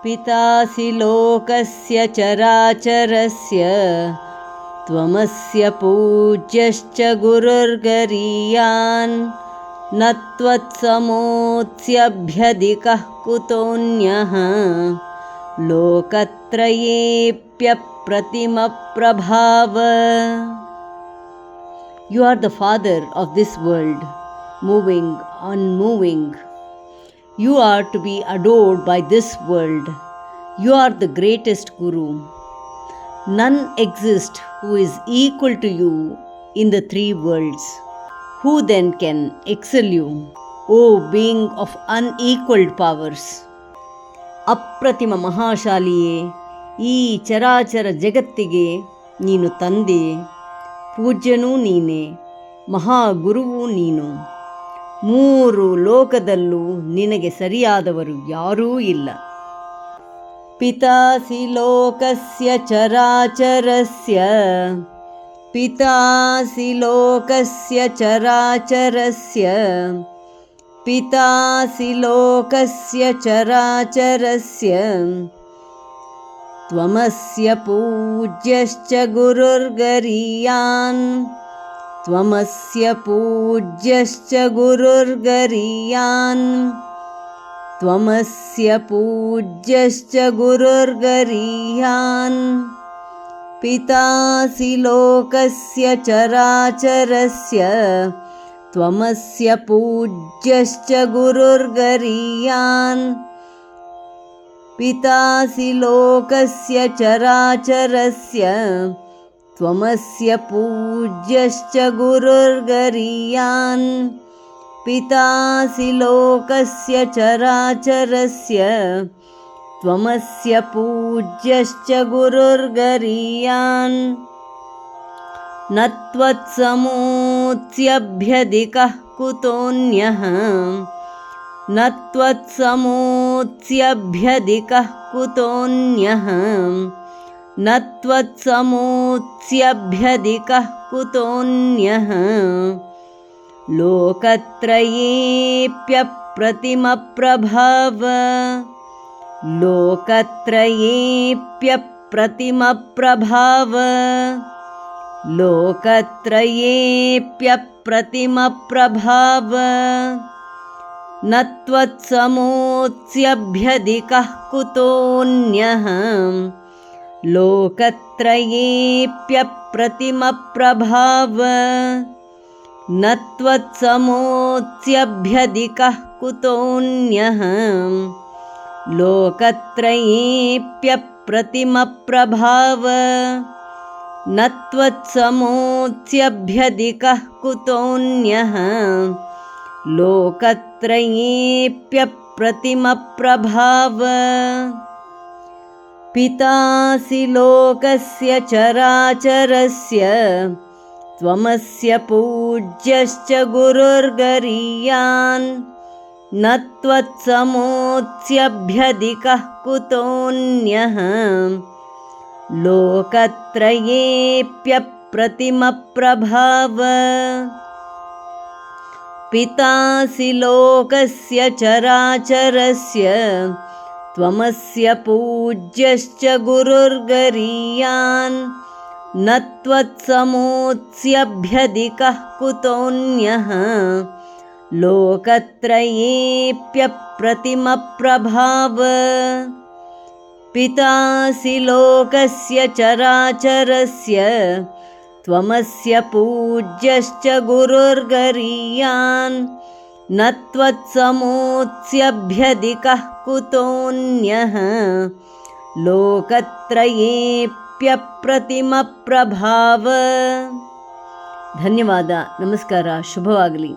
पितासि लोकस्य चराचरस्य त्वमस्य पूज्यश्च गुरुर्गरीयान् न त्वत्समोऽस्यभ्यधिकः कुतोऽन्यः लोकत्रयेऽप्यप्रतिमप्रभाव. You are the Father of this world, moving, unmoving. You are to be adored by this world. You are the greatest Guru. None exists who is equal to you in the three worlds. Who then can excel you, O being of unequaled powers? ಅಪ್ರತಿಮ ಮಹಾಶಾಲಿಯೇ, ಈ ಚರಾಚರ ಜಗತ್ತಿಗೆ ನೀನು ತಂದೆ, ಪೂಜ್ಯನೂ ನೀನೇ, ಮಹಾಗುರುವೂ ನೀನು. ಮೂರು ಲೋಕದಲ್ಲೂ ನಿನಗೆ ಸರಿಯಾದವರು ಯಾರೂ ಇಲ್ಲ. ಪಿತಾಸಿ ಲೋಕಸ್ಯ ಚರಾಚರಸ್ಯ ಪಿತಾಸಿ ಲೋಕಸ್ಯ ಚರಾಚರಸ್ಯ ಪಿತಾಸಿ ಲೋಕಸ್ಯ ಚರಾಚರಸ್ಯ ತ್ವಮಸ್ಯ ಪೂಜ್ಯಶ್ಚ ಗುರುರ್ಗರೀಯಾನ್ ತ್ವಮಸ್ಯ ಪೂಜ್ಯಶ್ಚ ಗುರುರ್ಗರೀಯಾನ್ ತ್ವಮಸ್ಯ ಪೂಜ್ಯಶ್ಚ ಗುರುರ್ಗರೀಯಾನ್ ಪಿತಾಸಿ ಲೋಕಸ್ಯ ಚರಾಚರಸ್ಯ ತ್ವಮಸ್ಯ ಪೂಜ್ಯಶ್ಚ ಗುರುರ್ಗರೀಯಾನ್ ಪಿತಾಸಿ ಲೋಕಸ್ಯ ಚರಾಚರಸ್ಯ ತ್ವಮಸ್ಯ ಪೂಜ್ಯಶ್ಚ ಗುರುರ್ಗರೀಯಾನ್ ಪಿತಾಸಿ ಲೋಕಸ್ಯ ಚರಾಚರಸ್ಯ ತ್ವಮಸ್ಯ ಪೂಜ್ಯಶ್ಚ ಗುರುರ್ಗರೀಯಾನ್ ನ ತ್ವತ್ಸಮೋऽಸ್ಯಭ್ಯಧಿಕಃ ಕುತೋऽನ್ಯಃ ನ ತ್ವತ್ಸಮೋऽಸ್ಯಭ್ಯಧಿಕಃ ಕುತೋऽನ್ಯಃ ನ ತ್ವತ್ಸಮೋऽಸ್ಯಭ್ಯಧಿಕಃ ಕುತೋऽನ್ಯಃ ಲೋಕತ್ರಯೇऽಪ್ಯಪ್ರತಿಮಪ್ರಭಾವ ಲೋಕತ್ರಯೇऽಪ್ಯಪ್ರತಿಮಪ್ರಭಾವ ಲೋಕತ್ರಯೇऽಪ್ಯಪ್ರತಿಮಪ್ರಭಾವ ನ ತ್ವತ್ಸಮೋऽಸ್ಯಭ್ಯಧಿಕಃ ಕುತೋऽನ್ಯಃ ಲೋಕತ್ರಯೇऽಪ್ಯಪ್ರತಿಮಪ್ರಭಾವ ನ ತ್ವತ್ಸಮೋऽಸ್ಯಭ್ಯಧಿಕಃ ಕುತೋऽನ್ಯಃ ಲೋಕತ್ರಯೇऽಪ್ಯಪ್ರತಿಮಪ್ರಭಾವ ನ ತ್ವತ್ಸಮೋऽಸ್ಯಭ್ಯಧಿಕಃ ಕುತೋऽನ್ಯಃ ಲೋಕತ್ರಯೇऽಪ್ಯಪ್ರತಿಮಪ್ರಭಾವ. ಪಿತಾಸಿ ಲೋಕಸ್ಯ ಚರಾಚರಸ್ಯ ತ್ವಮಸ್ಯ ಪೂಜ್ಯಶ್ಚ ಗುರುರ್ಗರೀಯಾನ್ ನ ತ್ವತ್ಸಮೋऽಸ್ಯಭ್ಯಧಿಕಃ ಕುತೋऽನ್ಯಃ ಲೋಕತ್ರಯೇऽಪ್ಯಪ್ರತಿಮಪ್ರಭಾವ. ಪಿತಾಸಿ ಲೋಕಸ್ಯ ಚರಾಚರಸ್ಯ ತ್ವಮಸ್ಯ ಪೂಜ್ಯಶ್ಚ ಗುರುರ್ಗರೀಯಾನ್ ನ ತ್ವತ್ಸಮೋऽಸ್ಯಭ್ಯಧಿಕಃ ಕುತೋऽನ್ಯಃ ಲೋಕತ್ರಯೇऽಪ್ಯಪ್ರತಿಮಪ್ರಭಾವ. ಪಿತಾಸಿ ಲೋಕಸ್ಯ ಚರಾಚರಸ್ಯ ತ್ವಮಸ್ಯ ಪೂಜ್ಯಶ್ಚ ಗುರುರ್ಗರೀಯಾನ್ ನ ತ್ವತ್ಸಮೋऽಸ್ಯಭ್ಯಧಿಕಃ ಕುತೋऽನ್ಯಃ ಲೋಕತ್ರಯೇऽಪ್ಯಪ್ರತಿಮಪ್ರಭಾವ. ಧನ್ಯವಾದ. ನಮಸ್ಕಾರ. ಶುಭವಾಗಲಿ.